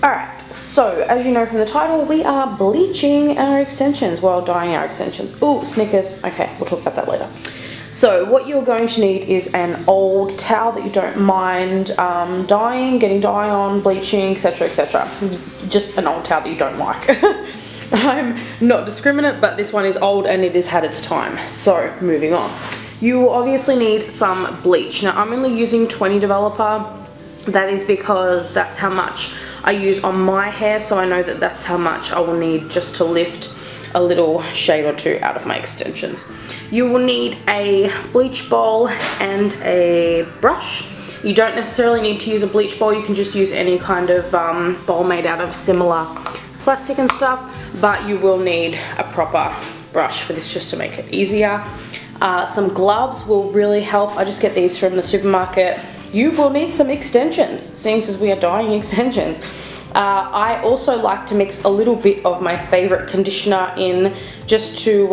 Alright, so as you know from the title, we are bleaching our extensions, well, dyeing our extensions. Ooh, Snickers. Okay, we'll talk about that later. So what you're going to need is an old towel that you don't mind dyeing, getting dye on, bleaching, etc, etc. Just an old towel that you don't like. I'm not discriminate, but this one is old and it has had its time. So moving on. You will obviously need some bleach. Now I'm only using 20 developer. That is because that's how much I use on my hair, so I know that that's how much I will need just to lift a little shade or two out of my extensions. You will need a bleach bowl and a brush. You don't necessarily need to use a bleach bowl, you can just use any kind of bowl made out of similar plastic and stuff, but you will need a proper brush for this just to make it easier. Some gloves will really help. I just get these from the supermarket. You will need some extensions, seeing as we are dyeing extensions. I also like to mix a little bit of my favorite conditioner in just to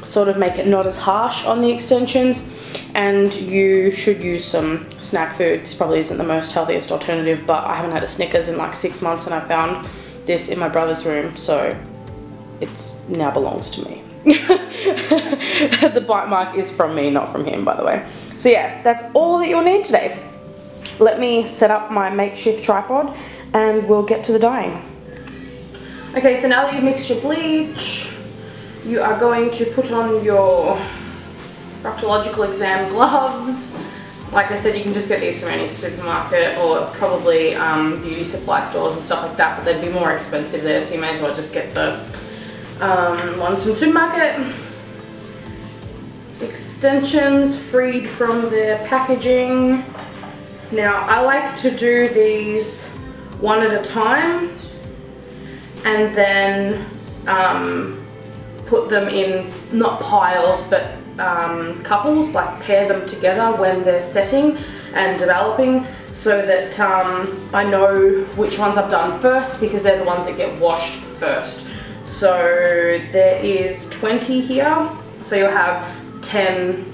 sort of make it not as harsh on the extensions. And you should use some snack food. This probably isn't the most healthiest alternative, but I haven't had a Snickers in like 6 months and I found this in my brother's room, so it now belongs to me. The bite mark is from me, not from him, by the way. So yeah, that's all that you'll need today. Let me set up my makeshift tripod and we'll get to the dyeing. Okay, so now that you've mixed your bleach, you are going to put on your proctological exam gloves. Like I said, you can just get these from any supermarket or probably beauty supply stores and stuff like that, but they'd be more expensive there, so you may as well just get the ones from the supermarket. Extensions freed from their packaging. Now I like to do these one at a time and then put them in not piles but couples, like pair them together when they're setting and developing, so that I know which ones I've done first because they're the ones that get washed first. So there is 20 here, so you'll have 10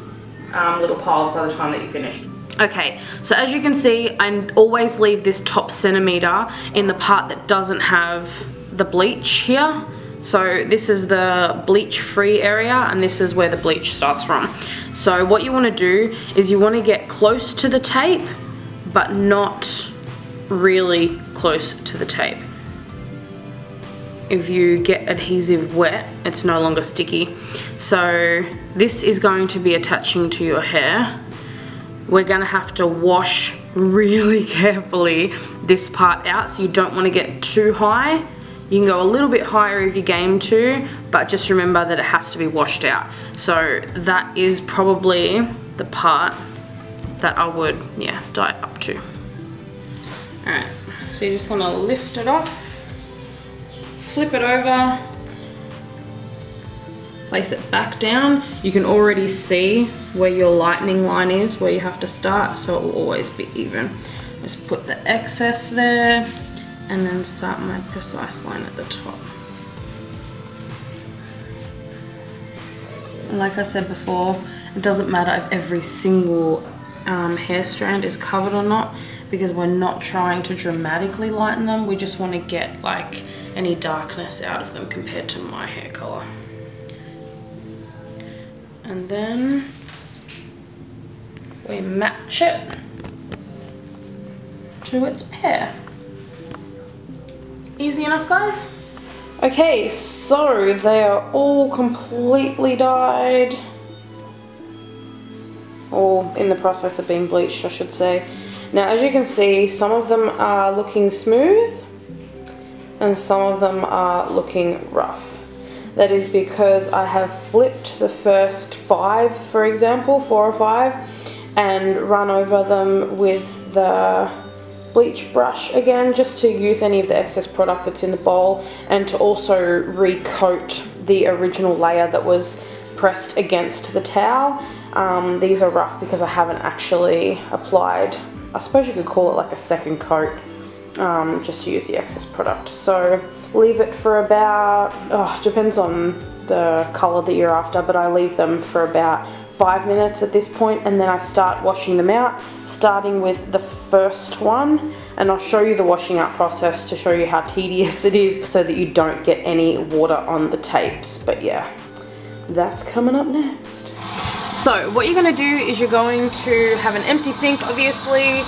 little piles by the time that you finish. Okay, so as you can see, I always leave this top centimeter in the part that doesn't have the bleach here. So this is the bleach free area and this is where the bleach starts from. So what you want to do is you want to get close to the tape, but not really close to the tape. If you get adhesive wet, it's no longer sticky. So this is going to be attaching to your hair. We're gonna have to wash really carefully this part out, so you don't want to get too high. You can go a little bit higher if you game to, but just remember that it has to be washed out. So that is probably the part that I would, yeah, dye up to. Alright, so you're just gonna lift it off, flip it over, place it back down. You can already see where your lightning line is, where you have to start, so it will always be even. Just put the excess there and then start my precise line at the top. Like I said before, it doesn't matter if every single hair strand is covered or not, because we're not trying to dramatically lighten them. We just want to get like any darkness out of them compared to my hair color. And then we match it to its pair. Easy enough, guys? Okay, so they are all completely dyed, or in the process of being bleached, I should say. Now, as you can see, some of them are looking smooth and some of them are looking rough. That is because I have flipped the first 5, for example, 4 or 5, and run over them with the bleach brush again, just to use any of the excess product that's in the bowl, and to also recoat the original layer that was pressed against the towel. These are rough because I haven't actually applied, I suppose you could call it like a second coat, just to use the excess product. So leave it for about, depends on the colour that you're after, but I leave them for about 5 minutes at this point, and then I start washing them out, starting with the first one. and I'll show you the washing out process to show you how tedious it is so that you don't get any water on the tapes. But yeah, that's coming up next. So what you're going to do is you're going to have an empty sink, obviously.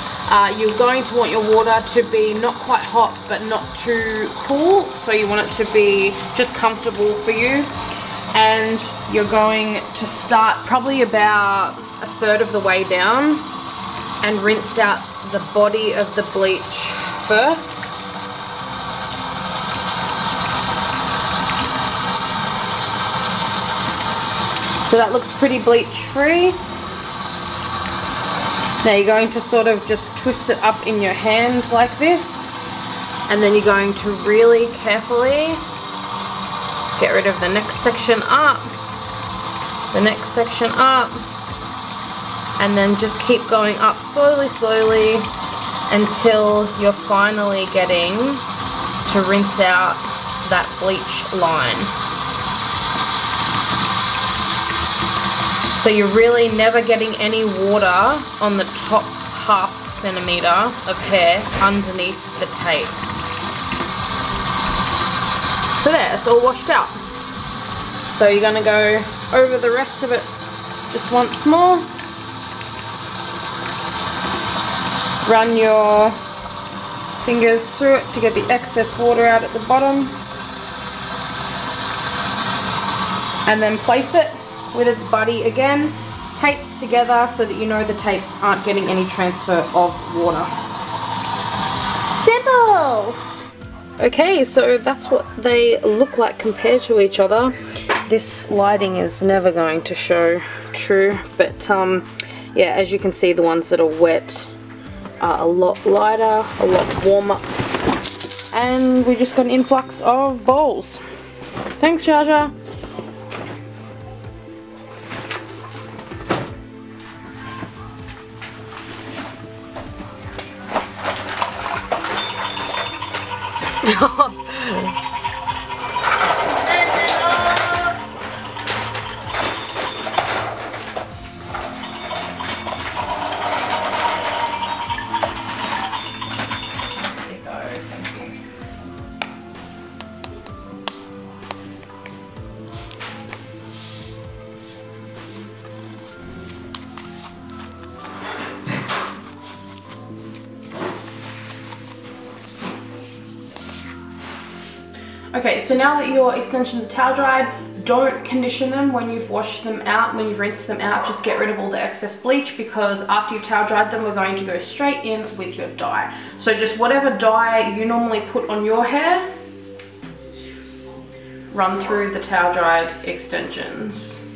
You're going to want your water to be not quite hot but not too cool, so you want it to be just comfortable for you. And you're going to start probably about a third of the way down and rinse out the body of the bleach first. So that looks pretty bleach free. Now you're going to sort of just twist it up in your hand like this, and then you're going to really carefully get rid of the next section up, the next section up, and then just keep going up slowly, slowly until you're finally getting to rinse out that bleach line. So you're really never getting any water on the top half centimetre of hair underneath the tapes. So there, it's all washed out. So you're going to go over the rest of it just once more. Run your fingers through it to get the excess water out at the bottom. And then place it with its buddy again, tapes together so that you know the tapes aren't getting any transfer of water. Simple! Okay, so that's what they look like compared to each other. This lighting is never going to show true, but yeah, as you can see, the ones that are wet are a lot lighter, a lot warmer, and we just got an influx of bowls. Thanks, Jar Jar. Okay, so now that your extensions are towel dried, don't condition them when you've washed them out, when you've rinsed them out. Just get rid of all the excess bleach, because after you've towel dried them, we're going to go straight in with your dye. So just whatever dye you normally put on your hair, run through the towel dried extensions.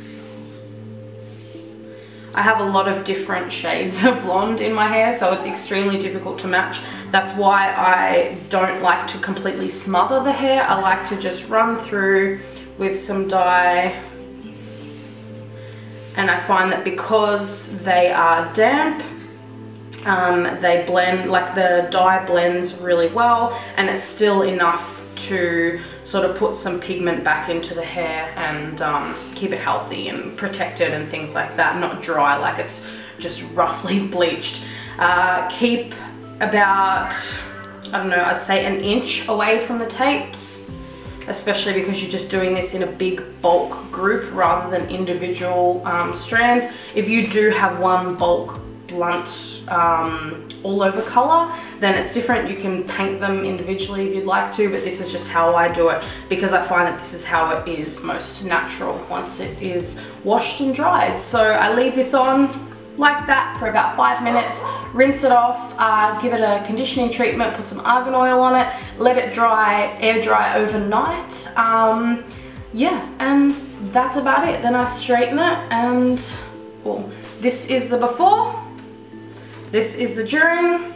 I have a lot of different shades of blonde in my hair, so it's extremely difficult to match. That's why I don't like to completely smother the hair. I like to just run through with some dye. And I find that because they are damp, they blend, like the dye blends really well, and it's still enough to sort of put some pigment back into the hair and keep it healthy and protected and things like that, not dry like it's just roughly bleached. Keep about, I don't know, I'd say an inch away from the tapes, especially because you're just doing this in a big bulk group rather than individual strands. If you do have one bulk blunt all over color, then it's different. You can paint them individually if you'd like to, but this is just how I do it, because I find that this is how it is most natural once it is washed and dried. So I leave this on like that for about 5 minutes, rinse it off, give it a conditioning treatment, put some argan oil on it, let it dry, air dry overnight. Yeah, and that's about it. Then I straighten it, and well, this is the before, this is the during,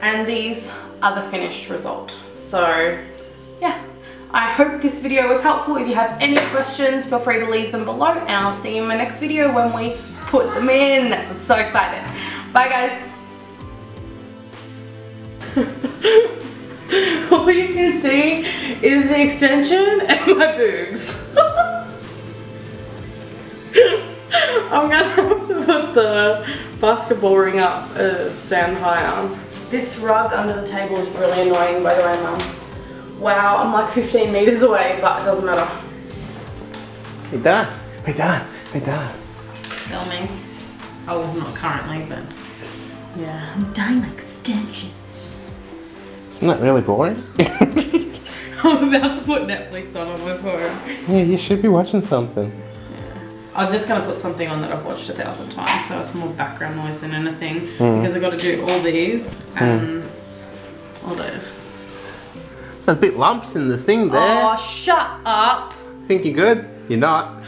and these are the finished result. So yeah, I hope this video was helpful. If you have any questions, feel free to leave them below, and I'll see you in my next video when we put them in. I'm so excited. Bye guys. All you can see is the extension and my boobs. I'm gonna have to put the basketball ring up stand higher. This rug under the table is really annoying, by the way, Mum. Wow, I'm like 15 meters away, but it doesn't matter. We're done. We're done. We're done. Filming. Oh, not currently, but yeah. I'm dying like extensions. Isn't that really boring? I'm about to put Netflix on my phone. Yeah, you should be watching something. I'm just going to put something on that I've watched 1,000 times, so it's more background noise than anything. Because I've got to do all these and all this. There's a bit lumps in the thing there. Oh, shut up! Think you're good? You're not.